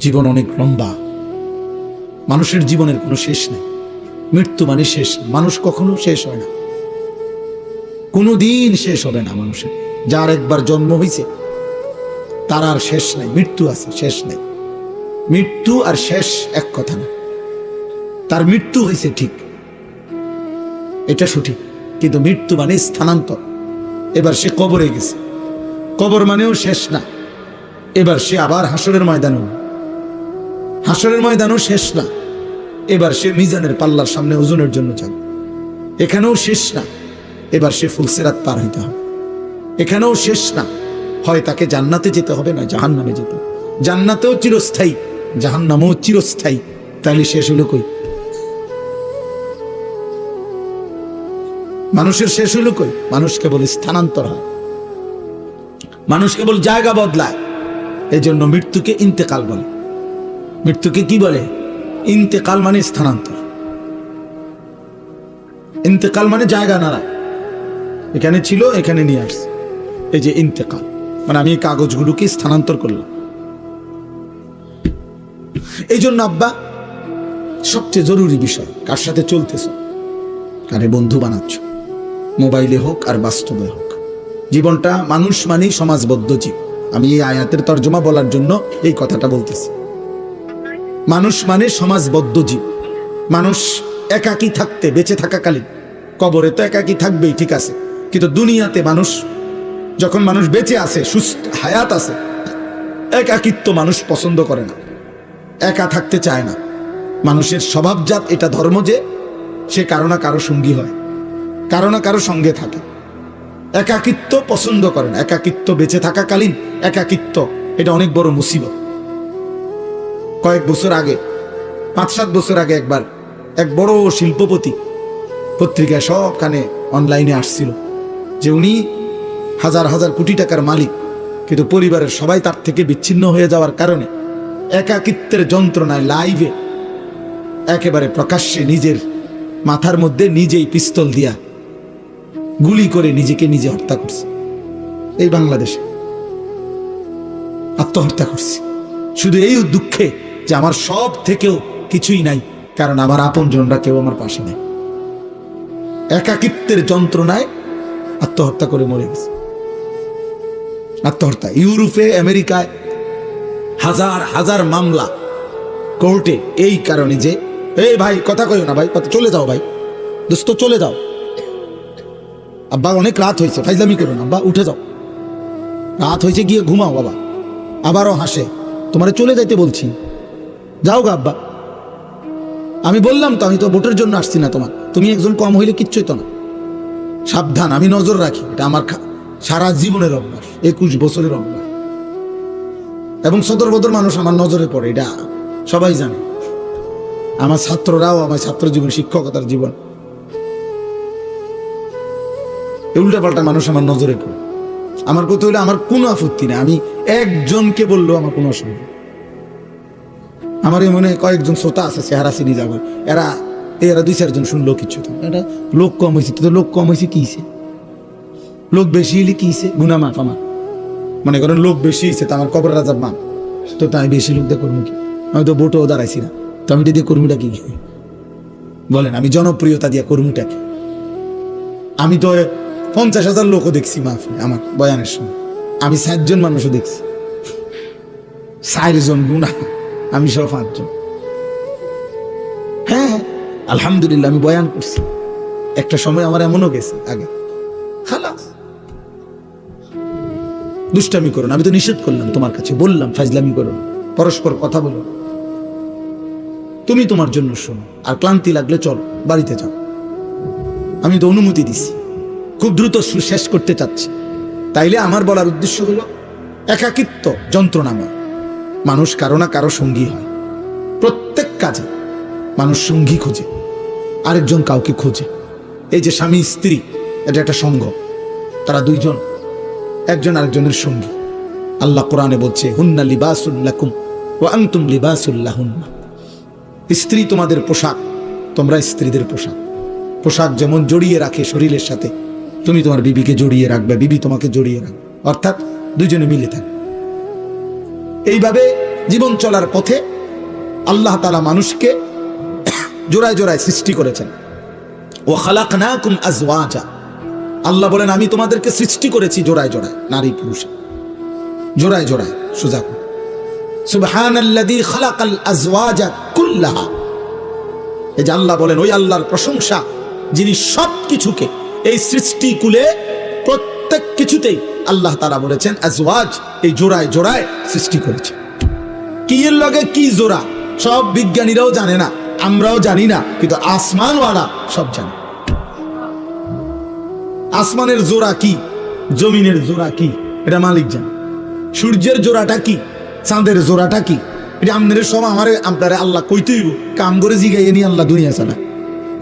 জীবন অনেক লম্বা, মানুষের জীবনের কোনো শেষ নেই। মৃত্যু মানে শেষ, মানুষ কখনো শেষ হয় না, কোনোদিন শেষ হবে না মানুষের। যার একবার জন্ম হয়েছে তার আর শেষ নাই, মৃত্যু আছে, শেষ নেই। মৃত্যু আর শেষ এক কথা না। তার মৃত্যু হয়েছে ঠিক, এটা সঠিক, কিন্তু মৃত্যু মানে স্থানান্তর। এবার সে কবরে গেছে, কবর মানেও শেষ না। এবার সে আবার হাসরের ময়দানেও, হাসরের ময়দানও শেষ না। এবার সে মিজানের পাল্লার সামনে ওজনের জন্য যাবে, এখানেও শেষ না। এবার সে ফুলসিরাত পার হইতে হবে, এখানেও শেষ না। হয় তাকে জান্নাতে যেতে হবে, না জাহান্নামে যেতে হবে। জান্নাতেও চিরস্থায়ী, জাহান্নামেও চিরস্থায়ী। তাইলে শেষ হলো কই? মানুষের শেষ হলো কই? মানুষ কেবল স্থানান্তর হয়, মানুষ কেবল জায়গা বদলায়। এই জন্য মৃত্যুকে ইন্তেকাল বলে। মৃত্যুকে কি বলে? ইন্তেকাল মানে স্থানান্তর। ইন্তেকাল মানে জায়গা নাড়া, এখানে ছিল এখানে নিয়ে আসছে, এই যে ইন্তেকাল মানে আমি এই কাগজগুলোকে স্থানান্তর করলাম। এই জন্য আব্বা সবচেয়ে জরুরি বিষয়, কার সাথে চলতেছ, কারে বন্ধু বানাচ্ছ, মোবাইলে হোক আর বাস্তবে হোক। জীবনটা মানুষ মানে সমাজবদ্ধ জীব। আমি এই আয়াতের তর্জমা বলার জন্য এই কথাটা বলতেছি। মানুষ মানে সমাজবদ্ধ জীব। মানুষ একাকী থাকতে, বেঁচে থাকাকালীন, কবরে তো একাকী থাকবেই, ঠিক আছে, কিন্তু দুনিয়াতে মানুষ যখন মানুষ বেঁচে আছে, সুস্থ হায়াত আছে, একাকিত্ব মানুষ পছন্দ করে না, একা থাকতে চায় না। মানুষের স্বভাবজাত এটা ধর্ম যে সে কারো না কারো সঙ্গী হয়, কারো না কারো সঙ্গে থাকে। একাকিত্ব পছন্দ করে না। একাকিত্ব, বেঁচে থাকাকালীন একাকিত্ব, এটা অনেক বড় মুসিবত। কয়েক বছর আগে, 5-7 বছর আগে একবার এক বড় শিল্পপতি পত্রিকায় সবখানে অনলাইনে আসছিল যে উনি হাজার হাজার কোটি টাকার মালিক, কিন্তু পরিবারের সবাই তার থেকে বিচ্ছিন্ন হয়ে যাওয়ার কারণে একাকিত্বের যন্ত্রণায় লাইভে একেবারে প্রকাশ্যে নিজের মাথার মধ্যে নিজেই পিস্তল দিয়া গুলি করে নিজেকে নিজে হত্যা করছে। এই বাংলাদেশে আত্মহত্যা করছে, শুধু এই দুঃখে যে আমার সব থেকেও কিছুই নাই, কারণ আমার আপনজনরা কেউ আমার পাশে নেই। একাকিত্বের যন্ত্রণায় আত্মহত্যা করে মরে গেছে। আত্মহত্যা। ইউরোপে, আমেরিকায় হাজার হাজার মামলা কোর্টে এই কারণে যে, এই ভাই কথা কইও না ভাই, চলে যাও ভাই, দোস্ত চলে যাও, আব্বা অনেক রাত হয়েছে, ফাইজলামি করো না, আব্বা উঠে যাও, রাত হয়েছে, গিয়ে ঘুমাও বাবা। আবারও হাসে, তোমারে চলে যাইতে বলছি, যাও গা আব্বা। আমি বললাম তো, আমি তো ভোটের জন্য আসছি না তোমার, তুমি একজন কম হইলে কিচ্ছুই তো না। সাবধান, আমি নজর রাখি, এটা আমার সারা জীবনের অভ্যাস, 21 বছরের অভ্যাস, এবং সদর বদর মানুষ আমার নজরে পড়ে, এটা সবাই জানে। আমার ছাত্ররাও, আমার ছাত্র জীবন, শিক্ষকতার জীবন, উল্টাপাল্টা মানুষ আমার নজরে পড়ে। আমার কথা হইলে আমার কোনো আপত্তি নেই, আমি একজনকে বললেও আমার কোনো অসুবিধা। আমার মনে কয়েকজন শ্রোতা আছে, চেহারা চিনি যাবে, এরা 2-4 জন শুনলো কিচ্ছু তো, এটা লোক কম হয়েছে, তো লোক কম হয়েছে কি হয়েছে, লোক বেশি হইলে কি হয়েছে, গুনা মাফ আমার। মনে করেন লোক বেশি হয়েছে, তো আমার কবর রাজার মান, তো তাই বেশি লোক দিয়ে কর্মী কি? আমি তো ভোটও দাঁড়াইছি না, তো আমি দিয়ে কর্মীটা কি বলেন? আমি জনপ্রিয়তা দিয়ে কর্মীটা কি? আমি তো 50,000 লোকও দেখছি মাহফিলে আমার বয়ানের সময়, আমি 7 জন মানুষও দেখছি, 4 জন গুণা, আমি সব 5 জন। হ্যাঁ আলহামদুলিল্লাহ, আমি বয়ান করছি। একটা সময় আমার এমনও গেছে আগে, খালাস দুষ্টামি করো না, আমি তো নিষেধ করলাম তোমার কাছে, বললাম ফাজলামি করো না, পরস্পর কথা বলো, তুমি তোমার জন্য শোনো, আর ক্লান্তি লাগলে চলো বাড়িতে যাও। আমি তো অনুমতি দিছি, খুব দ্রুত শেষ করতে চাচ্ছি। তাইলে আমার বলার উদ্দেশ্য হলো, একাকিত্ব যন্ত্রণাময়। মানুষ কারো না কারো সঙ্গী হয়, প্রত্যেক কাজে মানুষ সঙ্গী খোঁজে, আরেকজন কাউকে খোঁজে। এই যে স্বামী স্ত্রী, এটা একটা সঙ্গ, তারা 2 জন, একজন আরেকজনের সঙ্গী। আল্লাহ কোরআনে বলছে, হুন্না লিবাসুল লাকুম ওয়া আনতুম লিবাসুল লাহুন্না। স্ত্রী তোমাদের পোশাক, তোমরা স্ত্রীদের পোশাক। পোশাক যেমন জড়িয়ে রাখে শরীরের সাথে, তুমি তোমার বিবিকে জড়িয়ে রাখবে, বিবি তোমাকে জড়িয়ে রাখবে, অর্থাৎ 2 জনে মিলে থাকবে। এইভাবে জীবন চলার পথে আল্লাহ তাআলা মানুষকে জোড়ায় জোড়ায় সৃষ্টি করেছেন। ওয়া খালাকনাকুম আজওয়াজা, আল্লাহ বলেন আমি তোমাদেরকে সৃষ্টি করেছি জোড়ায় জোড়ায়, নারী পুরুষ জোড়ায় জোড়ায় সোজা করে। সুবহানাল্লাযী খালাকাল আজওয়াজা কুল্লাহা, এই যে আল্লাহ বলেন ওই আল্লাহর প্রশংসা যিনি সব কিছুকে এই সৃষ্টি কুলে প্রত্যেক কিছুতেই আল্লাহ তাআলা বলেছেন আজওয়াজ, এই জোড়ায় জোড়ায় সৃষ্টি করেছে। কি এর লগে কি জোড়া সব বিজ্ঞানীরাও জানে না, আমরাও জানি না, কিন্তু আসমানওয়ালা সব জানে। আসমানের জোড়া কি, জমিনের জোড়া কি, এটা মালিক জানে। সূর্যের জোড়াটা কি, চাঁদের জোড়াটা কি, এটা আমাদের সব আপনারা আল্লাহ কইতেই কাম করে জিগাইয়ে নিয়ে আল্লাহ দুনিয়া চালা,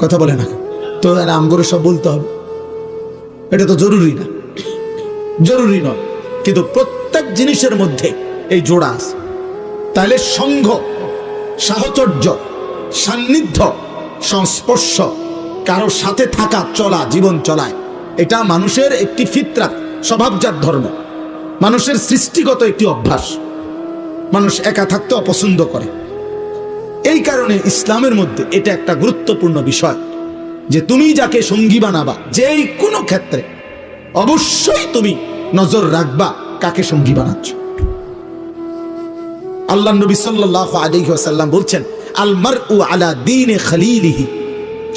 কথা বলে না তো আম করে সব বলতে হবে, এটা তো জরুরি না, জরুরি নয়, কিন্তু প্রত্যেক জিনিসের মধ্যে এই জোড়া আছে। তাহলে সঙ্গ, সাহচর্য, সান্নিধ্য, সংস্পর্শ, কারো সাথে থাকা, চলা, জীবন চলায়, এটা মানুষের একটি ফিতরাত, স্বভাবজাত ধর্ম, মানুষের সৃষ্টিগত একটি অভ্যাস। মানুষ একা থাকতে অপছন্দ করে। এই কারণে ইসলামের মধ্যে এটা একটা গুরুত্বপূর্ণ বিষয় যে তুমি যাকে সঙ্গী বানাবা যেই কোনো ক্ষেত্রে অবশ্যই তুমি নজর রাখবা কাকে সঙ্গী বানাচ্ছ। আল্লাহ নবী সাল্লাল্লাহু আলাইহি ওয়াসাল্লাম বলছেন আল মারউ আলা দীনি খলিলিহি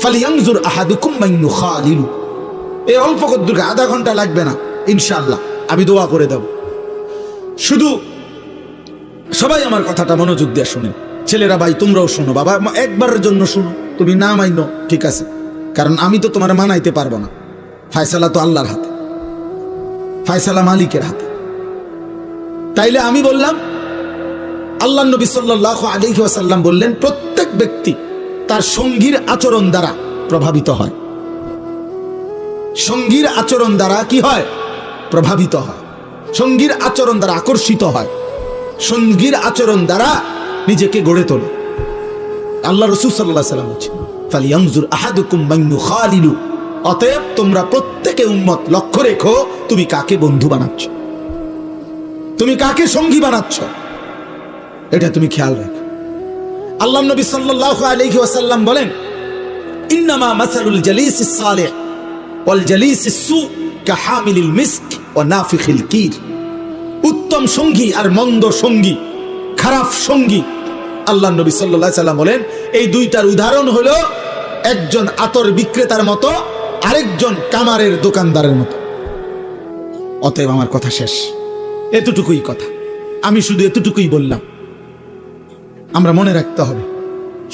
ফালইয়ানজুর আহাদুকুম মান ইউখালিলু। এই অল্প কদ্দুর আধা ঘন্টা লাগবে না ইনশাআল্লাহ, আমি দোয়া করে দেব। শুধু সবাই আমার কথাটা মনোযোগ দিয়ে শুনেন, ছেলেরা ভাই তোমরাও শোনো, বাবা একবারের জন্য শুনো, তুমি না মাইনো ঠিক আছে, কারণ আমি তো তোমার মানাইতে পারবো না, ফায়সালা তো আল্লাহর হাতে, ফায়সালা মালিকের হাতে। তাইলে আমি বললাম আল্লাহ নবী সাল্লাল্লাহু আলাইহি ওয়াসাল্লাম বললেন প্রত্যেক ব্যক্তি তার সঙ্গীর আচরণ দ্বারা প্রভাবিত হয়। সঙ্গীর আচরণ দ্বারা কি হয়? প্রভাবিত হয়। সঙ্গীর আচরণ দ্বারা আকর্ষিত হয়, সঙ্গীর আচরণ দ্বারা নিজেকে গড়ে তোলে। আল্লাহ রাসূল সাল্লাল্লাহু আলাইহি ওয়াসাল্লাম বলেছেন ফালইয়ানজুর আহাদুকুম মান ইউখালিলু, অতএব তোমরা প্রত্যেকে উম্মত লক্ষ্য রেখো তুমি কাকে বন্ধু বানাচ্ছ, তুমি কাকে সঙ্গী বানাচ্ছ, এটা তুমি খেয়াল রাখো। আল্লাহ নবী সাল্লাল্লাহু আলাইহি ওয়াসাল্লাম বলেন ইন্নামা মাসালুল জালিসিস সালিহ ওয়াল জালিসিস সু কাহামিলিল মিস্ক ওয়া নাফিখিল কির। উত্তম সঙ্গী আর মন্দ সঙ্গী, খারাপ সঙ্গী, আল্লাহ নবী সাল্লাল্লাহু আলাইহি ওয়াসাল্লাম বলেন এই দুইটার উদাহরণ হলো একজন আতর বিক্রেতার মতো, আরেকজন কামারের দোকানদারের মতো। অতএব আমার কথা শেষ, এতটুকুই কথা, আমি শুধু এতটুকুই বললাম। আমরা মনে রাখতে হবে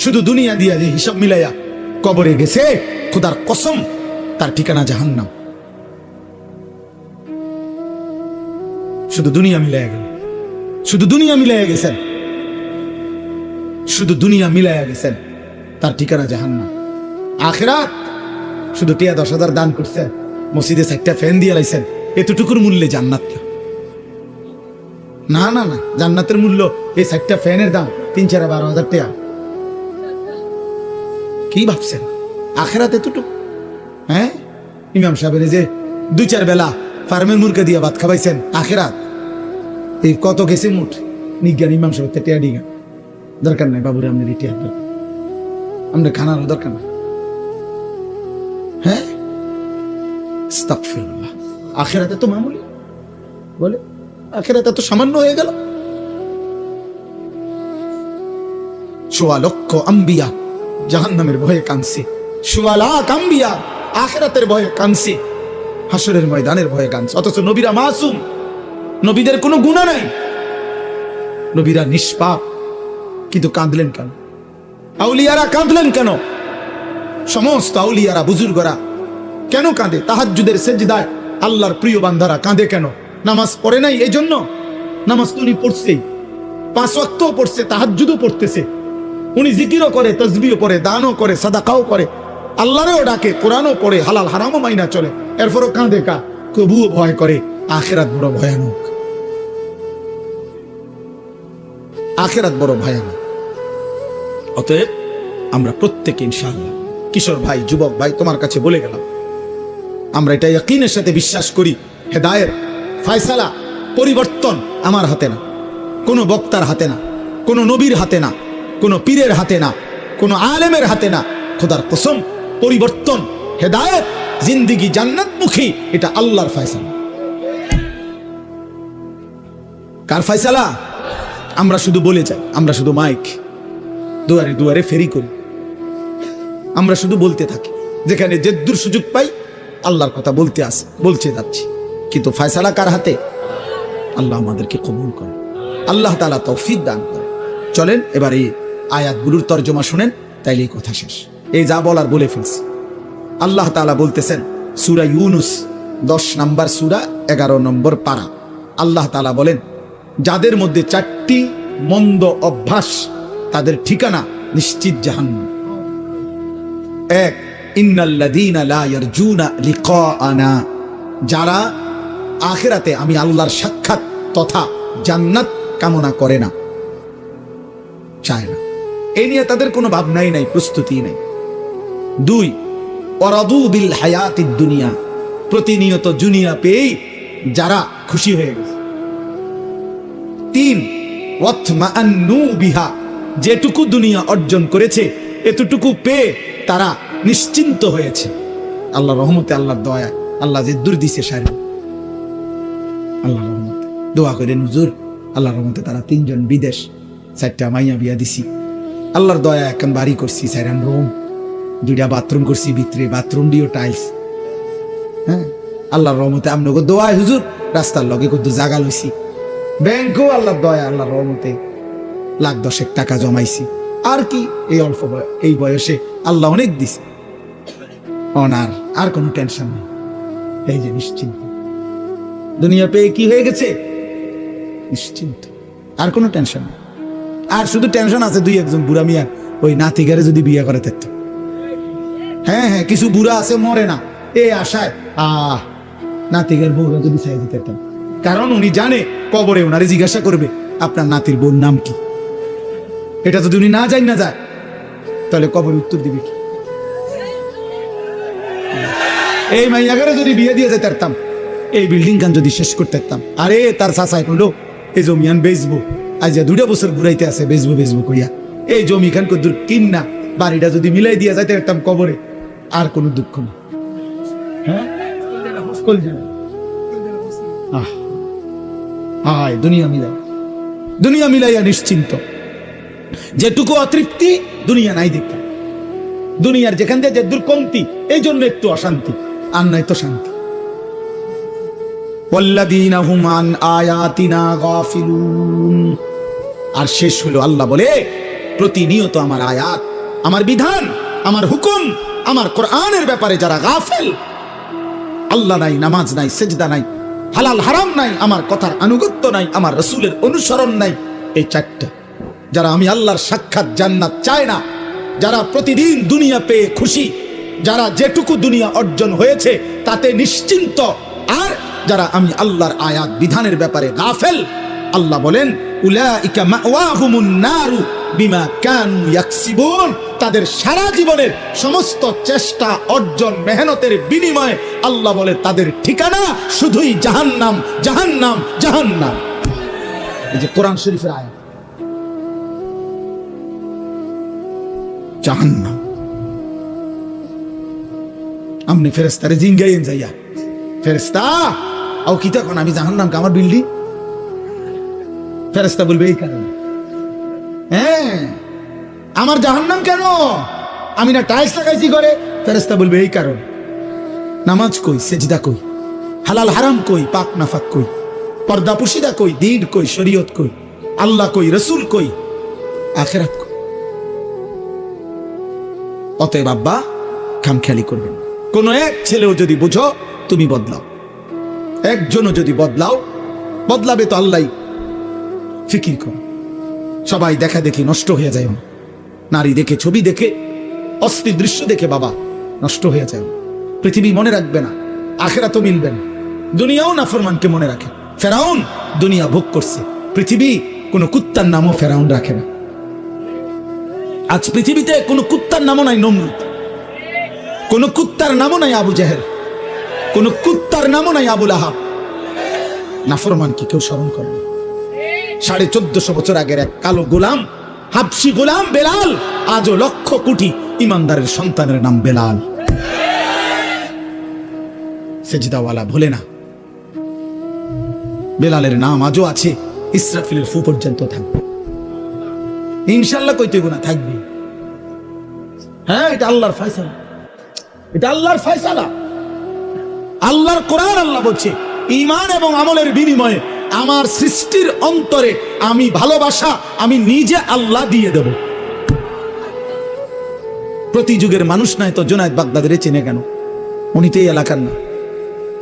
শুধু দুনিয়া দিয়া যে হিসাব মিলাইয়া কবরে গেছে, খোদার কসম তার ঠিকানা জাহান্নাম। শুধু দুনিয়া মিলাইয়া গেল, শুধু দুনিয়া মিলাইয়া গেছেন, শুধু দুনিয়া মিলাইয়া গেছেন, তার ঠিকানা জাহান্নাম। আখিরাত শুধু টিয়া 10,000 দান করছেন, মসজিদে 4টা ফ্যান দিয়ে লাইছেন, এতটুকুর মূল্যে জান্নাত না। না না, জান্নাতের মূল্য এই 4টা ফ্যানের দাম 3-4-12,000 টাকা। কি ভাবছেন আখিরাত এতটুকু? হ্যাঁ, ইমাম সাহেবের যে 2-4 বেলা ফার্মের মুরগা দিয়ে ভাত খাবাইছেন, আখিরাত এই কত গেছে মুঠ নিজ্ঞান ইমাম সাহেব টিয়া ডিগা দরকার নাই বাবুরে, আপনার টিয়া দরকার, আপনার খানারও দরকার না। হ্যাঁ, আস্তাগফিরুল্লাহ, আখিরাতে তো মামুলি বলে, আখিরাতে তো সামান্য হয়ে গেল। 1.25 লক্ষ আম্বিয়া জাহান্নামের ভয়ে কাঁদছে, 1.25 লাখ আম্বিয়া আখিরাতের ভয়ে কাঁদছে, হাসরের ময়দানের ভয়ে কাঁদছে। অথচ নবীরা মাসুম, নবীদের কোনো গুনাহ নাই, নবীরা নিষ্পাপ, কিন্তু কাঁদলেন কেন? আউলিয়ারা কাঁদলেন কেন? সমস্ত আউলিয়ারা বুজুর্গরা কেন কাঁদে? তাহাজ্জুদের সেজদায় আল্লাহর প্রিয় বান্দারা কাঁদে কেন? নামাজ পড়ে নাই এই জন্য? নামাজ তো উনি পড়ছেই, 5 ওয়াক্তও পড়ছে, তাহাজ্জুদও পড়তেছে, উনি জিকিরও করে, তাসবিহও পড়ে, দানও করে, সাদাকাও করে, আল্লাহরেও ডাকে, কোরআনও পড়ে, হালাল হারামও মাইনা চলে, এরপরও কাঁদে কা? তবুও ভয় করে। আখিরাত বড় ভয়ানক, আখিরাত বড় ভয়ানক। অতএব আমরা প্রত্যেকে ইনশাআল্লাহ, কিশোর ভাই, যুবক ভাই, তোমার কাছে বলে গেলাম, আমরা এটা ইয়াকিনের সাথে বিশ্বাস করি হেদায়েত, ফয়সালা, পরিবর্তন আমার হাতে না, কোনো বক্তার হাতে না, কোনো নবীর হাতে না, কোনো পীরের হাতে না, কোনো আলেমের হাতে না। খোদার কসম, পরিবর্তন, হেদায়েত, জিন্দেগি জান্নাতমুখী, এটা আল্লাহর ফয়সালা। কার ফয়সালা? আমরা শুধু বলে যাই, আমরা শুধু মাইক দুয়ারে দুয়ারে ফেরি করি, আমরা শুধু বলতে থাকি, যেখানে যেদ্দুর সুযোগ পাই আল্লাহর কথা বলতে যাচ্ছি, কিন্তু ফয়সালা কার হাতে? আল্লাহ আমাদেরকে কবুল করে, আল্লাহ তাআলা তৌফিক দান করে। চলেন এবার এই আয়াতগুলোর তরজমা শুনেন, তাইলে এই কথা শেষ। এই যা বলার বলে ফেলছি। আল্লাহ তাআলা বলতেছেন সূরা ইউনুস 10 নম্বর সূরা 11 নম্বর পারা। আল্লাহ তাআলা বলেন, যাদের মধ্যে 4টি মন্দ অভ্যাস, তাদের ঠিকানা নিশ্চিত জাহান্নাম। 1, ইন্নাল্লাযীনা লা ইয়ারজুনা লিকাআনা, যারা আখিরাতে আমি আল্লাহর সাক্ষাৎ তথা জান্নাত কামনা করে না, চায় না, এই নিয়ে তাদের কোনো ভাবনাই নাই, প্রস্তুতি নাই। 2, ওয়ারাদু বিল হায়াতিদ দুনিয়া, প্রতিনিয়ত দুনিয়া পেয়েই যারা খুশি হয়ে গেছে। 3, ওয়াতমাআন্নু বিহা, যেটুকু দুনিয়া অর্জন করেছে এতটুকু পেয়ে তারা নিশ্চিন্ত হয়েছে। আল্লাহর রহমতে, আল্লাহর দয়া, আল্লাহ যে দূর দিছে সারি, আল্লাহর রহমতে দোয়া করে হুজুর, আল্লাহর রহমতে তারা 3 জন বিদেশ, 4টা মাইয়া বিয়া দিছি, আল্লাহর দয়া এখন বাড়ি করছি, 4 রুম, 2টা বাথরুম করছি, ভিতরে বাথরুম দিও টাইলস। হ্যাঁ, আল্লাহর রহমতে আপনাকে দোয়ায় হুজুর রাস্তার লগে কত জায়গা লইছি, ব্যাংকও আল্লাহর দয়া, আল্লাহর রহমতে লাখ 10 টাকা জমাইছি। আর কি, এই অল্প এই বয়সে আল্লাহ অনেক দিছে, অনার আর কোনো টেনশন নেই। এই যে নিশ্চিন্ত, দুনিয়া পেয়ে কি হয়ে গেছে? নিশ্চিন্ত, আর কোনো টেনশন নেই। আর শুধু টেনশন আছে 2-1 বুড়া মিয়ার, ওই নাতিগারে যদি বিয়ে করে থাকতো। হ্যাঁ হ্যাঁ, কিছু বুড়া আছে মরে না এই আশায়, নাতিগার বউরা যদি চাই দিতে পারতাম, কারণ উনি জানে কবরে ওনারে জিজ্ঞাসা করবে আপনার নাতির বউর নাম কি। এটা যদি উনি না যায় তাহলে কবরে উত্তর দিবে কি? এই মাইয়াগারে যদি বিয়ে দিয়ে যেতে পারতাম, এই বিল্ডিং খান যদি শেষ করতে পারতাম, আরে তার চাচাই কইলো এই জমিয়ান বেচবো, আজ 2 বছর ঘুরাইতে আছে বেচবো কইয়া, এই জমি খান কদ্দুর কিন্না বাড়িটা যদি মিলাই দিয়ে যাইতে পারতাম কবরে, আর কোনো দুঃখ নেই। হ্যাঁ, দুনিয়া মিলাইয়া নিশ্চিন্ত, যেটুকু অতৃপ্তি দুনিয়া নাই দেখা, দুনিয়ার যেখান দিয়ে যে দুর্কমতি, এই জন্য একটু অশান্তি, আর নাই তো শান্তি। ওয়াল্লাযীনা হুম আন আয়াতিনা গাফিলুন, আর শেষ হলো আল্লাহ বলে, প্রতিনিয়ত আমার আয়াত, আমার বিধান, আমার হুকুম, আমার কোরআনের ব্যাপারে যারা গাফেল, আল্লাহ নাই, নামাজ নাই, সেজদা নাই, হালাল হারাম নাই, আমার কথার আনুগত্য নাই, আমার রাসূলের অনুসরণ নাই, এই 4টা, যারা আমি আল্লাহর সাক্ষাৎ জান্নাত চায় না, যারা প্রতিদিন দুনিয়া পেয়ে খুশি, যারা যেটুকু দুনিয়া অর্জন হয়েছে তাতে নিশ্চিন্ত, আর যারা আমি আল্লাহর আয়াত বিধানের ব্যাপারে গাফেল, আল্লাহ বলেন উলাইকা মাওয়াহুমুন নারু বিমা কানু ইয়াকসিবুন, তাদের সারা জীবনের সমস্ত চেষ্টা অর্জন মেহনতের বিনিময়ে আল্লাহ বলে তাদের ঠিকানা শুধুই জাহান্নাম, জাহান্নাম, জাহান্নাম। এই যে কোরআন শরীফের আয়াত, জাহান্নাম। আমনি ফেরেশতারে জিঙ্গাইন যাইয়া, ফেরেশতা আও কি তখন আমি জাহান্নাম কা আমার বিল্ডিং? ফেরেশতা বলবে এই কারণে। হ্যাঁ, আমার জাহান্নাম কেন? আমি না টাইলস লাগাইছি ঘরে। ফেরেশতা বলবে এই কারণ। নামাজ কই, সেজদা কই, হালাল হারাম কই, পাক নাফাক কই, পর্দা পুশিদা কই, দ্বীন কই, শরীয়ত কই, আল্লাহ কই, রসুল কই, আখিরাত কই। অতএব আব্বা খামখেয়ালি করবেন। কোন এক ছেলেও যদি বুঝো তুমি বদলাও, একজনও যদি বদলাও, বদলাবে তো আল্লাহ। ফিকির কর, সবাই দেখা দেখি নষ্ট হয়ে যায়, নারী দেখে, ছবি দেখে, অশ্লীল দৃশ্য দেখে বাবা নষ্ট হয়ে যায়। পৃথিবী মনে রাখবে না, আখিরাতও মিলবে না। দুনিয়াও নাফরমানকে মনে রাখে। ফেরাউন দুনিয়া ভোগ করছে, পৃথিবী কোন কুত্তার নামও ফেরাউন রাখে না। আজ পৃথিবীতে কোন কুত্তার নামও নাই নমরুদ, কোন কুত্তার নামও নাই আবু জেহেল, কোন কুত্তার নামও নাই আবুল আহাব। নাফরমান কি কেউ স্মরণ করে না। 1450 বছর আগের এক কালো গোলাম, হাবশি গোলাম বেলাল, আজও লক্ষ কোটি ইমানদারের সন্তানের নাম বেলাল। সেজদাওয়ালা ভোলে না, বেলালের নাম আজও আছে, ইসরাফিলের ফু পর্যন্ত থাকবে, ইনশাল্লাহ কইতে গুণা থাকবে। হ্যাঁ, এটা আল্লাহর ফয়সালা, এটা আল্লাহর ফয়সালা, আল্লাহর কোরআন। আল্লাহ বলছে ঈমান এবং আমলের বিনিময়ে আমার সৃষ্টির অন্তরে আমি ভালোবাসা আমি নিজে আল্লাহ দিয়ে দেব। প্রতি যুগের মানুষ নাই তো জুনায়েদ বাগদাদিরে চেনে কেন? উনি তো এই এলাকার না।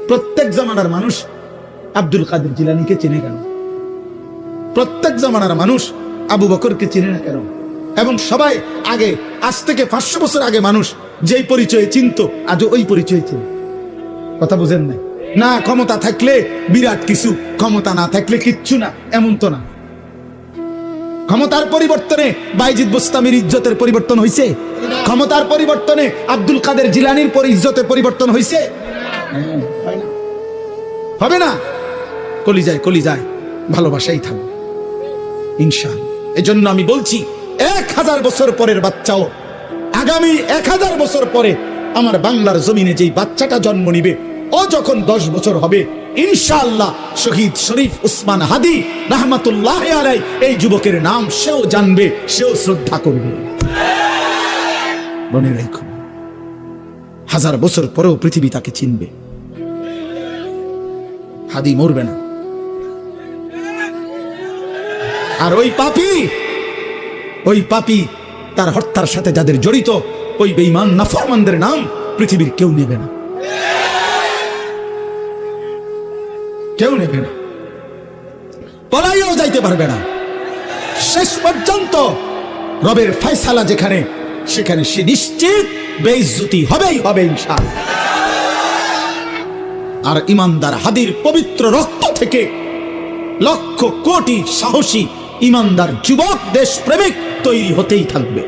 প্রত্যেক জামানার মানুষ আব্দুল কাদের জিলানীকে চেনে কেন? প্রত্যেক জামানার মানুষ আবু বকরকে চেনে না কেন? এবং সবাই আগে, আজ থেকে 500 বছর আগে মানুষ যেই পরিচয়ে চিনতো আজও ওই পরিচয় চিনে। কথা বুঝেন না? না ক্ষমতা থাকলে বিরাট কিছু, ক্ষমতা না থাকলে কিচ্ছু না, এমন তো না। ক্ষমতার পরিবর্তনে বাইজিদ বোস্তামির ইজ্জতের পরিবর্তন হয়েছে? ক্ষমতার পরিবর্তনে আব্দুল কাদের জিলানীর ইজ্জতের পরিবর্তন হয়েছে? হবে না। কলিজায় কলিজায় ভালোবাসাই থাকবে ইনশাআল্লাহ। এজন্য আমি বলছি 1000 বছর পরের বাচ্চাও, আগামী 1000 বছর পরে আমার বাংলার জমিনে যেই বাচ্চাটা জন্ম নিবে, ও যখন 10 বছর হবে ইনশাআল্লাহ শহীদ শরীফ উসমান হাদি রাহমাতুল্লাহ আলাইহি এই যুবকের নাম সেও জানবে, সেও শ্রদ্ধা করবে। মনে রাখো, 1000 বছর পরেও পৃথিবী তাকে চিনবে। হাদি মরবে না। আর ওই পাপী তার হত্যার সাথে যাদের জড়িত, ওই বেঈমান নাফরমানদের নাম পৃথিবীর কেউ নেবে না, কেউ নেবে না, পলাইও যাইতে পারবে না। শেষ পর্যন্ত রবের ফয়সালা যেখানে, সেখানে সে নিশ্চিত বেইজ্জতি হবেই হবে ইনশাআল্লাহ। আর ইমানদার হাদির পবিত্র রক্ত থেকে লক্ষ কোটি সাহসী ইমানদার যুবক দেশপ্রেমিক তৈরি হতেই থাকবে।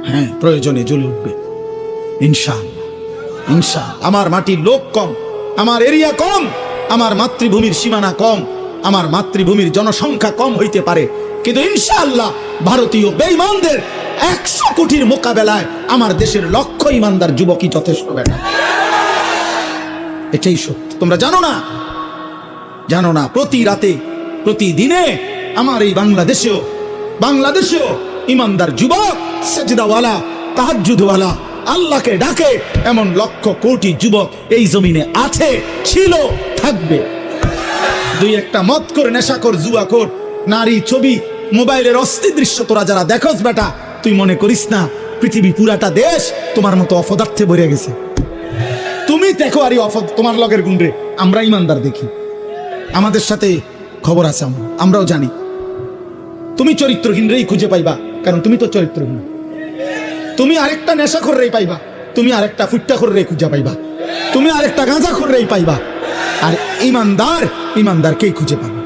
হ্যাঁ, প্রয়োজনে জ্বলে উঠবে ইনশাআল্লাহ, ইনশাআল্লাহ। আমার মাটির লোক কম, আমার এরিয়া কম, আমার মাতৃভূমির সীমানা কম, আমার মাতৃভূমির জনসংখ্যা কম হইতে পারে, কিন্তু ইনশাআল্লাহ ভারতীয় বেঈমানদের 100 কোটির মোকাবেলায় আমার দেশের লক্ষ ইমানদার যুবকই যথেষ্ট বেটা। এটাই সত্য। তোমরা জানো না, জানো না, প্রতি রাতে প্রতিদিনে আমার এই বাংলাদেশেও ইমানদার যুবক, সেজদাওয়ালা, তাহাজ্জুদওয়ালা, আল্লাহকে ডাকে এমন লক্ষ কোটি যুবক এই জমিনে আছে, ছিল, থাকবে। 2-1টা মদ করে, নেশা কর, জুয়া কর, নারী, ছবি, মোবাইলের অস্থির দৃশ্য তোরা যারা দেখোস বেটা, তুই মনে করিস না পৃথিবী পুরাটা দেশ তোমার মতো অপদার্থে ভরে গেছে। তুমি দেখো আরে তোমার লগের গুণরে, আমরা ইমানদার দেখি, আমাদের সাথে খবর আছে, আমরাও জানি। তুমি চরিত্রহীনরেই খুঁজে পাইবা, কারণ তুমি তো চরিত্রহীন। তুমি আরেকটা নেশাখোররেই পাইবা, তুমি আরেকটা ফুট্টাখোররেই খুঁজে পাইবা, তুমি আরেকটা গাঁজাখোররেই পাইবা। আর ইমানদারকেই খুঁজে পাবে,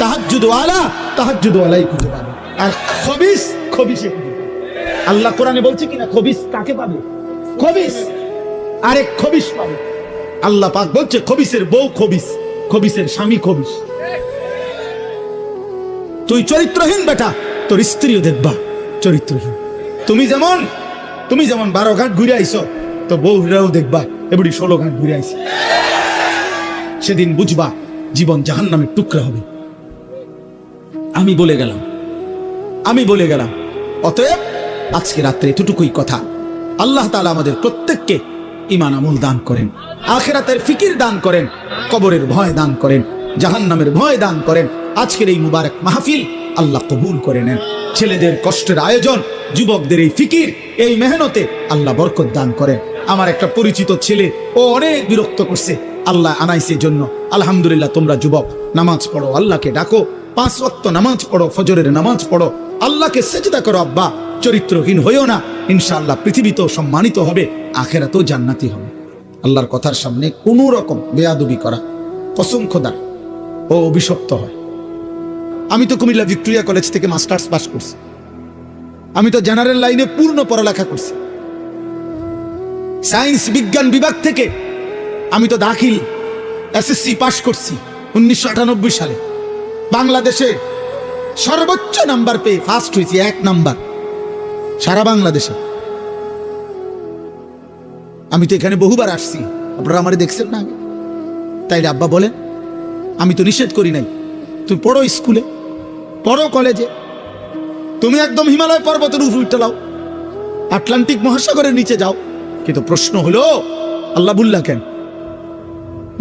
তাহাজ্জুদওয়ালাই খুঁজে পাবে। আর খবিস খুঁজে পাবে। আল্লাহ কোরআনে বলছে কিনা, খবিস কাকে পাবে? খবিস আরেক খবিস পাবে। আল্লাহ পাক বলছে খবিসের বউ খবিস, খবিসের স্বামী খবিস। তুই চরিত্রহীন বেটা, তোর স্ত্রীও দেখবা চরিত্রহীন। তুমি যেমন 12 ঘাট ঘুরে আইছো, তো বউরাও দেখবা এবারে 16 ঘাট ঘুরে আইছে। সেদিন বুঝবা জীবন জাহান্নামের টুকরা হবে। আমি বলে গেলাম। অতএব আজকে রাত্রে এতটুকুই কথা। আল্লাহ তাআলা আমাদের প্রত্যেককে ঈমান আমল দান করেন, আখিরাতের ফিকির দান করেন, কবরের ভয় দান করেন, জাহান্নামের ভয় দান করেন। আজকের এই মুবারক মাহফিল আল্লাহ কবুল করে নেন। ছেলেদের কষ্টের আয়োজন, যুবকদের এই ফিকির, এই মেহনতে আল্লাহ বরকত দান করেন। আমার একটা পরিচিত ছেলে, ও অনেক বিরক্ত করছে, আল্লাহ আনাইছে জন্য আলহামদুলিল্লাহ। তোমরা যুবক নামাজ পড়ো, আল্লাহকে ডাকো, 5 ওয়াক্ত নামাজ পড়ো, ফজরের নামাজ পড়ো, আল্লাহকে সেজদা করো। আব্বা চরিত্রহীন হইও না, ইনশাআল্লাহ পৃথিবী তো সম্মানিত হবে, আখিরাতেও জান্নাতি হবে। আল্লাহর কথার সামনে কোনো রকম বেয়াদবি করা কসম খোদার ও অভিশপ্ত হয়। আমি তো কুমিল্লা ভিক্টোরিয়া কলেজ থেকে মাস্টার্স পাস করছি, আমি তো জেনারেল লাইনে পূর্ণ পড়ালেখা করছি, সায়েন্স বিজ্ঞান বিভাগ থেকে আমি তো দাখিল এসএসসি পাস করছি, 1998 সালে বাংলাদেশে সর্বোচ্চ নাম্বার পেয়ে ফার্স্ট হয়েছি, 1 নাম্বার সারা বাংলাদেশে। আমি তো এখানে বহুবার আসছি, আপনারা আমারে দেখছেন না আগে। তাইলে আব্বা বলেন, আমি তো নিষেধ করি নাই, তুমি পড়ো স্কুলে, পড়ো কলেজে, তুমি একদম হিমালয় পর্বতের উপর উঠে লাও, আটলান্টিক মহাসাগরের নিচে যাও। কিন্তু প্রশ্ন হলো, আল্লাহ বুল্লা কেন,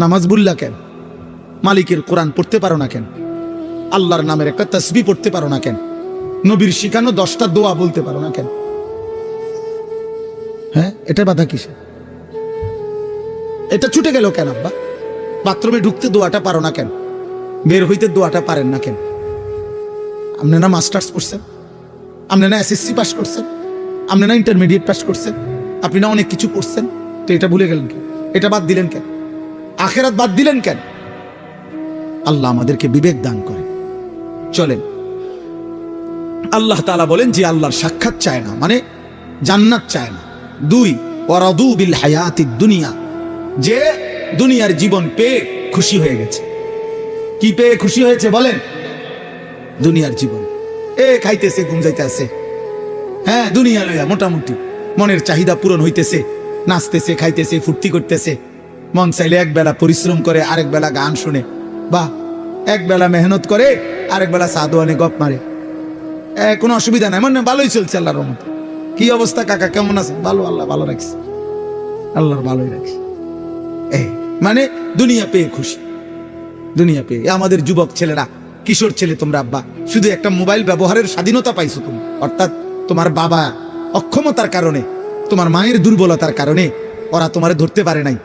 নামাজ বুল্লা কেন, মালিকের কোরআন পড়তে পারো না কেন, আল্লাহর নামের একটা তাসবিহ পড়তে পারো না কেন, নবীর শিখানো 10টা দোয়া বলতে পারো না কেন? হ্যাঁ, এটা বাধা কিসে? এটা ছুটে গেল কেন আব্বা? বাথরুমে ঢুকতে দোয়াটা পারো না কেন, বের হইতে দোয়াটা পারেন না কেন? আপনি না মাস্টার্স করছেন, আপনি না এসএসসি পাস করছেন, আপনি না ইন্টারমিডিয়েট পাস করছেন, আপনি না অনেক কিছু করছেন, তো এটা ভুলে গেলেন কেন? এটা বাদ দিলেন কেন? আখেরাত বাদ দিলেন কেন? আল্লাহ আমাদেরকে বিবেক দান করে। চলেন, আল্লাহ তাআলা বলেন যে আল্লাহর সাক্ষাৎ চায় না, মানে জান্নাত চায় না। 2, ওয়ারাদু বিল হায়াতিদ দুনিয়া, যে দুনিয়ার জীবন পেয়ে খুশি হয়ে গেছে। কি পেয়ে খুশি হয়েছে বলেন? দুনিয়ার জীবন। খাইতেছে, ঘুম যাইতেছে, হ্যাঁ, দুনিয়া লইয়া মোটামুটি মনের চাহিদা পূরণ হইতেছে, নাচতেছে, খাইতেছে, ফুর্তি করতেছে। মন চাইলে এক বেলা পরিশ্রম করে, আরেক বেলা গান শুনে, বা এক বেলা মেহনত করে, আরেক বেলা সাদওয়ানে গপ মারে। কোনো অসুবিধা নাই, মানে ভালোই চলছে আল্লাহর রহমতে। কি অবস্থা কাকা, কেমন আছে? ভালো, আল্লাহ ভালো রাখছে, আল্লাহর ভালোই রাখছে। মানে দুনিয়া পেয়ে খুশি, দুনিয়া পেয়ে। আমাদের যুবক ছেলেরা, কিশোর ছেলে, তোমরা আব্বা শুধু একটা মোবাইল ব্যবহারের স্বাধীনতা পাইছো তুমি, অর্থাৎ তোমার বাবা অক্ষমতার কারণে, তোমার মায়ের দুর্বলতার কারণে ওরা তোমারে ধরতে পারে নাই,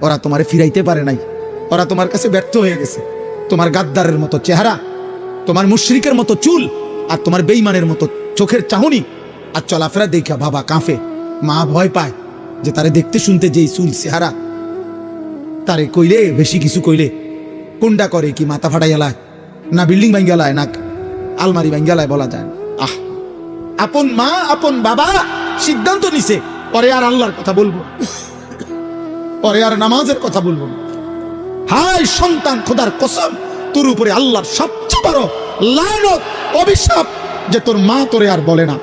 ওরা তোমারে ফিরাইতে পারে নাই, ওরা তোমার কাছে ব্যর্থ হয়ে গেছে। তোমার গাদ্দারের মতো চেহারা, তোমার মুশরিকের মতো চুল, আর তোমার বেঈমানের মতো চোখের চাহনি আর চলাফেরা দেখা বাবা কাঁপে, মা ভয় পায় যে তারে দেখতে শুনতে যেই চুল চেহারা, তারে কইলে বেশি কিছু কইলে কোনটা করে কি মাথা ফাটাইয়ালায়, না বিল্ডিং ভাঙ্গালায়, না আলমারি ভাঙ্গালায়, বলা যায় না। আপন মা, আপন বাবা সিদ্ধান্ত নিছে, পরে আর আল্লাহর কথা বলবো, পরে আর নামাজের কথা বলবো। হায় সন্তান, খোদার কসম, তোর উপরে আল্লাহর সবচেয়ে বড় লানত, অভিশাপ, যে তোর মা তোরে আর বলে না,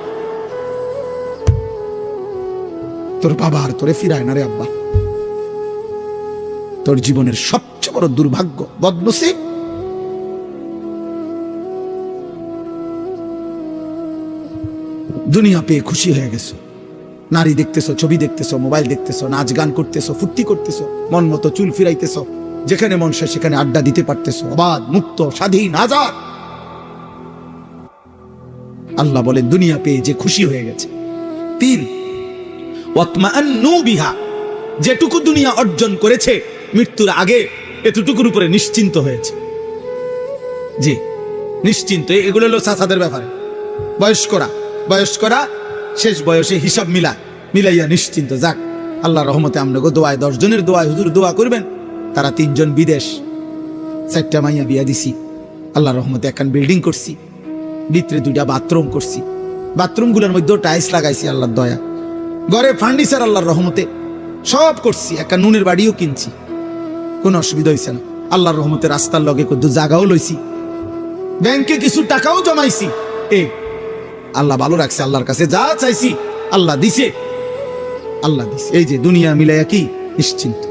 তোর বাবা আর তোরে ফিরায় না রে আব্বা। তোর জীবনের সবচেয়ে বড় দুর্ভাগ্য, বদনসিব। দুনিয়া পেয়ে খুশি হয়ে গেছো, নারী দেখতেছো, ছবি দেখতেছো, মোবাইল দেখতেছো, নাচ গান করতেছো, ফুর্তি করতেছো, মন মতো চুল ফিরাইতেছো, যেখানে মন চায় সেখানে আড্ডা দিতে পারতেছো, অবাধ, মুক্ত, স্বাধীন, আজাদ। আল্লাহ বলেন দুনিয়া পেয়ে যে খুশি হয়ে গেছে। 3, ওয়াতমাআন্নু বিহা, যেটুকু দুনিয়া অর্জন করেছে মৃত্যুর আগে এতটুকুর উপরে নিশ্চিন্ত হয়েছে। জি, নিশ্চিন্ত। এগুলো হলো চাচাদের ব্যাপারে। বয়স্করা শেষ বয়সে হিসাব মিলাইয়া নিশ্চিন্ত। যাক, আল্লাহ রহমতে আমরাগো দোয়ায় 10 জনের দোয়ায় হুজুর দোয়া করবেন, তারা 3 জন বিদেশ, 4টা মাইয়া বিয়া দিছি, আল্লাহ রহমতে একখান বিল্ডিং করছি, ভিতরে 2টা বাথরুম করছি, বাথরুমগুলোর মধ্যে টাইলস লাগাইছি আল্লাহর দয়া, ঘরে ফার্নিচার আল্লাহর রহমতে সব করছি, একটা নুনের বাড়িও কিনছি, কোনো অসুবিধা হয়েছে না। আল্লাহর রহমতে রাস্তার লগে কত জায়গাও লইছি, ব্যাংকে কিছু টাকাও জমাইছি। আল্লাহ ভালো রাখছে, আল্লাহর কাছে যা চাইছি আল্লাহ দিছে, আল্লাহ দিছে। এই যে দুনিয়া মিলাইয়া কি নিশ্চিন্ত,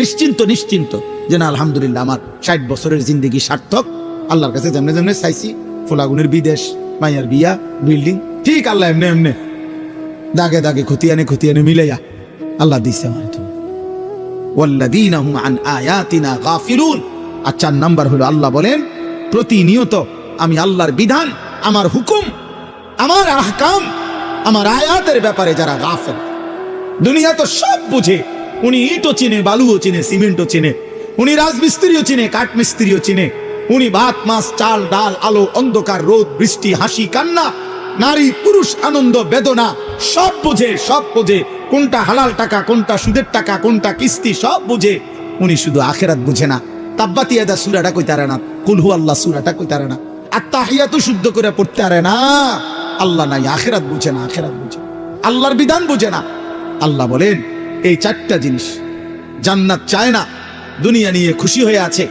নিশ্চিন্ত, নিশ্চিন্ত যে না আলহামদুলিল্লাহ আমার 60 বছরের জিন্দগি সার্থক। আল্লাহর কাছে যেমনে যেমনে চাইছি, ফোলাগুনের বিদেশ, মাইয়ার বিয়া, বিল্ডিং, ঠিক আল্লাহ এমনি এমনি দাগে দাগে খতিয়ানে মিলাইয়া আল্লাহ দিছে আমার। ওয়াল্লাযীনা হুম আন আয়াতিনা গাফিলুন। আর 4 নাম্বার হলো আল্লাহ বলেন প্রতিনিয়ত আমি আল্লাহর বিধান, আমার হুকুম, আমার আহকাম, আমার আয়াতের ব্যাপারে যারা গাফেল। দুনিয়া তো সব বুঝে, উনি ইটও চিনে, বালুও চিনে, সিমেন্টও চিনে, উনি রাজমিস্ত্রিও চিনে, কাঠমিস্ত্রিও চিনে, উনি ভাত মাছ চাল ডাল আলো অন্ধকার রোদ বৃষ্টি হাসি কান্না নারী পুরুষ আনন্দ বেদনা সব বুঝে, সব বুঝে। কোনটা হালাল টাকা, কোনটা সুদের টাকা, কোনটা কিস্তি, সব বুঝে। উনি শুধু আখেরাত বুঝে না। তাব্বাত ইয়াদা সূরাটা কইতারে না, কুল হু আল্লাহ সূরাটা কইতারে না, আত্তাহিয়াতু শুদ্ধ করে পড়তে পারে না। আল্লাহ নাই, আখেরাত বুঝে না, আখেরাত বুঝে, আল্লাহর বিধান বুঝে না। আল্লাহ বলেন এই 4টা জিনিস জান্নাত চায় না, দুনিয়া নিয়ে খুশি হয়ে আছে,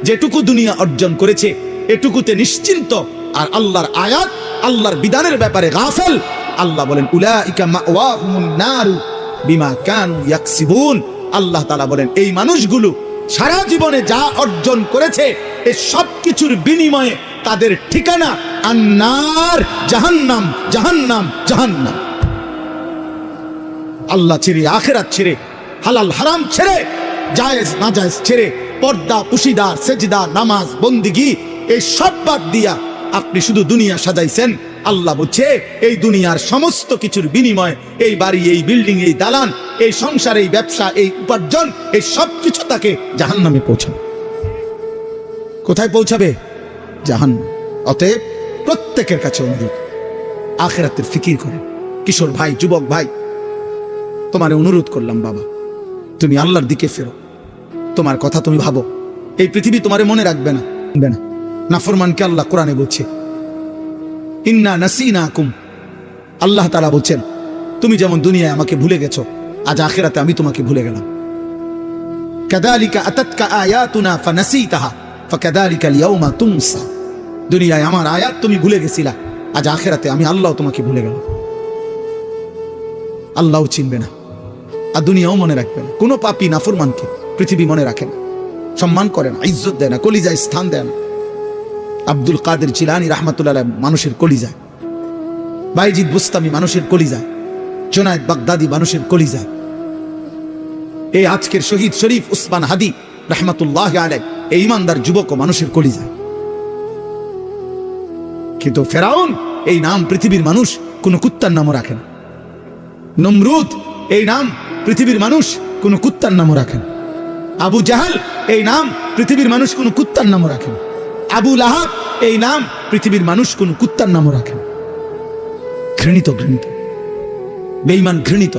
যেটুকু দুনিয়া অর্জন করেছে এটুকুতে নিশ্চিন্ত। আর আল্লাহর আয়াত, আল্লাহর বিধানের ব্যাপারে গাফেল। আল্লাহ বলেন উলাইকা মাওয়াহুমুন নারু বিমা কানু ইয়াকসিবুন। আল্লাহ তাআলা বলেন এই মানুষগুলো সারা জীবনে যা অর্জন করেছে এই সব কিছুর বিনিময়ে তাদের ঠিকানা আন্নার, জাহান্নাম, জাহান্নাম, জাহান্নাম। আল্লাহ ছেড়ে, আখিরাত ছেড়ে, হালাল হারাম ছেড়ে, জায়েজ নাজায়েজ ছেড়ে, পর্দা পুশিদা, সেজদা, নামাজ, বন্দিগি এই সব বাদ দিয়া আপনি শুধু দুনিয়া সাজাইছেন। আল্লাহ বলছে এই দুনিয়ার সমস্ত কিছুর বিনিময়, এই বাড়ি, এই বিল্ডিং, এই দালান, এই সংসার, এই ব্যবসা, এই উপার্জন, এই সব কিছু তাকে জাহান্নামে পৌঁছাবে। কোথায় পৌঁছাবে? জাহান্নাম। অতএব প্রত্যেকের কাছে অনুরোধ, আখিরাতের ফিকির করেন। কিশোর ভাই, যুবক ভাই, তোমার অনুরোধ করলাম বাবা, তুমি আল্লাহর দিকে ফেরো। তোমার কথা তুমি ভাবো। এই পৃথিবী তোমারে মনে রাখবে না। নাফরমানকে আল্লাহ কোরআনে বলছে ইন্না নাসিনাকুম। আল্লাহ তাআলা বলছেন তুমি যেমন দুনিয়ায় আমাকে ভুলে গেছো, আজ আখিরাতে আমি তোমাকে ভুলে গেলাম। কাযালিকা আতাতকা আয়াতুনা ফানাসিতাহা ফাকাযালিকা আল-ইয়াওমা তুনসা। দুনিয়ায় আমার আয়াত তুমি ভুলে গেছিলা, আজ আখিরাতে আমি আল্লাহ তোমাকে ভুলে গেলাম। আল্লাহও চিনবে না আর দুনিয়াও মনে রাখবে না। কোনো পাপী নাফরমানকে পৃথিবী মনে রাখে না, সম্মান করে না, ইজ্জত দেয় না, কলিজায় স্থান দেয় না। আব্দুল কাদের জিলানী রাহমাতুল্লাহ আলাইহি মানুষের কলিজায়, বাইজিদ বুস্তামি মানুষের কলিজায়, জুনায়েদ বাগদাদি মানুষের কলিজায়, এই আজকের শহীদ শরীফ উসমান হাদি রাহমাতুল্লাহ আলাইহি এই ইমানদার যুবক মানুষের কলিজায়। কিন্তু ফেরাউন এই নাম পৃথিবীর মানুষ কোনো কুত্তার নামও রাখে না। নমরুদ এই নাম পৃথিবীর মানুষ কোনো কুত্তার নামও রাখে না। আবু জাহাল এই নাম পৃথিবীর মানুষ কোনো কুত্তার নামও রাখে না। আবু লাহাব এই নাম পৃথিবীর মানুষ কোনো কুত্তার নামও রাখে না। ঘৃণিত, ঘৃণিত, বেঈমান ঘৃণিত,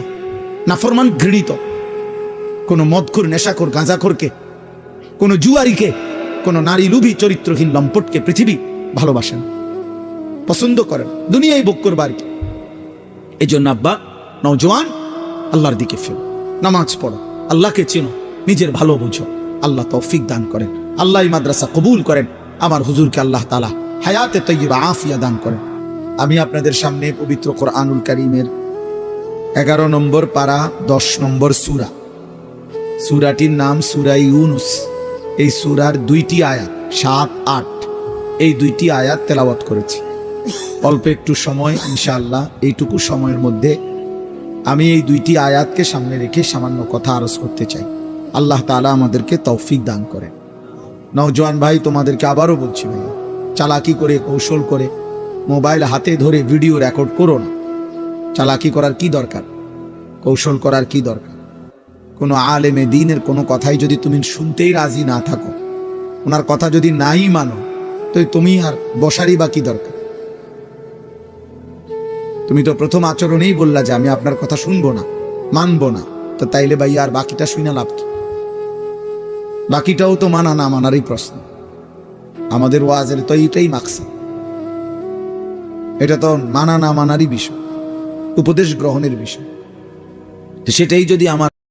নাফরমান ঘৃণিত। কোনো মদখোর, নেশাখোর, গাঁজাখোরকে, কোনো জুয়ারিকে, কোনো নারী লোভী চরিত্রহীন লম্পটকে পৃথিবী ভালোবাসেন, পছন্দ করেন, দুনিয়ায় ভোগ করবার। এই জন্য আব্বা, নওজোয়ান, আল্লাহর দিকে ফেরো, নামাজ পড়ো, আল্লাহকে চেনো, নিজের ভালো বুঝো। আল্লাহ তৌফিক দান করেন, আল্লাহ এই মাদ্রাসা কবুল করেন। আমার হুজুরকে আল্লাহ তাআলা হায়াতে তৈয়বা আফিয়া দান করেন। আমি আপনাদের সামনে পবিত্র কোরআনুল কারীমের 11 নম্বর পারা 10 নম্বর সূরা, সূরাটির নাম সূরা ইউনুস। এই সূরার 2টি আয়াত 7, 8 এই 2টি আয়াত তেলাওয়াত করেছি। অল্প একটু সময়, ইনশাআল্লাহ এইটুকু সময়ের মধ্যে আমি এই 2টি আয়াতকে সামনে রেখে সামান্য কথা আরজ করতে চাই। আল্লাহ তাআলা আমাদেরকে তৌফিক দান করেন। নওজোয়ান ভাই, তোমাদেরকে আবারও বলছি ভাই, চালাকি করে, কৌশল করে মোবাইল হাতে ধরে ভিডিও রেকর্ড করো না। চালাকি করার কি দরকার? কৌশল করার কি দরকার? কোনো আলেমে দ্বীনের কোনো কথাই যদি তুমি শুনতেই রাজি না থাকো, ওনার কথা যদি নাই মানো, তো তুমি আর বসারই বা কি দরকার? তুমি তো প্রথম আচরণেই বললা যে আমি আপনার কথা শুনবো না, মানবো না। তো তাইলে ভাই আর বাকিটা শুনে লাভ কি? বাকিটাও তো মানা না মানারই প্রশ্ন। আমাদের ওয়াজের তো এইটাই মাকসাদ, এটা তো মানা না মানারই বিষয়, উপদেশ গ্রহণের বিষয়। সেটাই যদি আমার